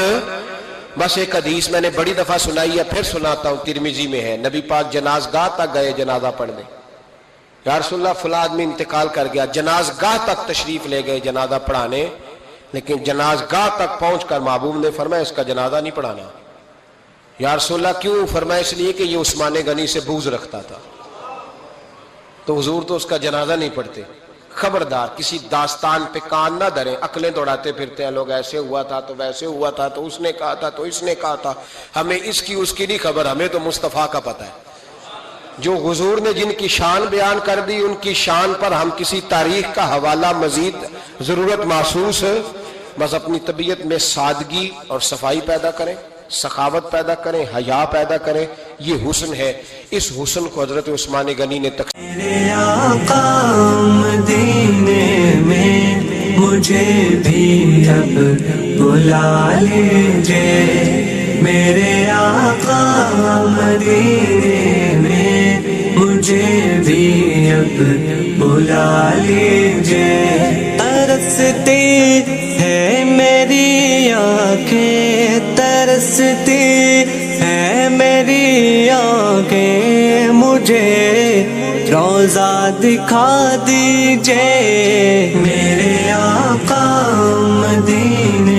بس ایک حدیث میں نے بڑی دفعہ سنائی ہے، پھر سناتا ہوں، ترمذی میں ہے. نبی پاک جنازگاہ تک گئے جنازہ پڑھنے. یا رسول اللہ فلاں آدمی انتقال کر گیا. جنازگاہ تک تشریف لے گئے جنازہ پڑھانے، لیکن جنازگاہ تک پہنچ کر محبوب نے فرمایا اس کا جنازہ نہیں پڑھانا. یا رسول اللہ کیوں؟ فرمایا اس لیے کہ یہ عثمان غنی سے بغض رکھتا تھا، تو حضور تو اس کا جنازہ نہیں پڑھتے. خبردار کسی داستان پہ کان نہ دھریں. عقلیں دوڑاتے پھرتے ہیں لوگ، ایسے ہوا تھا تو ویسے ہوا تھا تو اس نے کہا تھا تو اس نے کہا تھا. ہمیں اس کی اس کی نہیں خبر، ہمیں تو مصطفیٰ کا پتہ ہے. جو حضور نے جن کی شان بیان کر دی ان کی شان پر ہم کسی تاریخ کا حوالہ مزید ضرورت محسوس ہے. بس اپنی طبیعت میں سادگی اور صفائی پیدا کریں، سخاوت پیدا کریں، حیا پیدا کریں. یہ حسن ہے. اس حسن کو حضرت عثمان غنی نے میرے آقا مدینے میں مجھے بھی اب بلا لیجئے. میرے آقا مدینے میں مجھے بھی اب بلا لیجئے. ترستی ہے میری آنکھیں، ترستی ہے میری آنکھیں، مجھے روضہ دکھا دیجئے. میرے آقا مدینے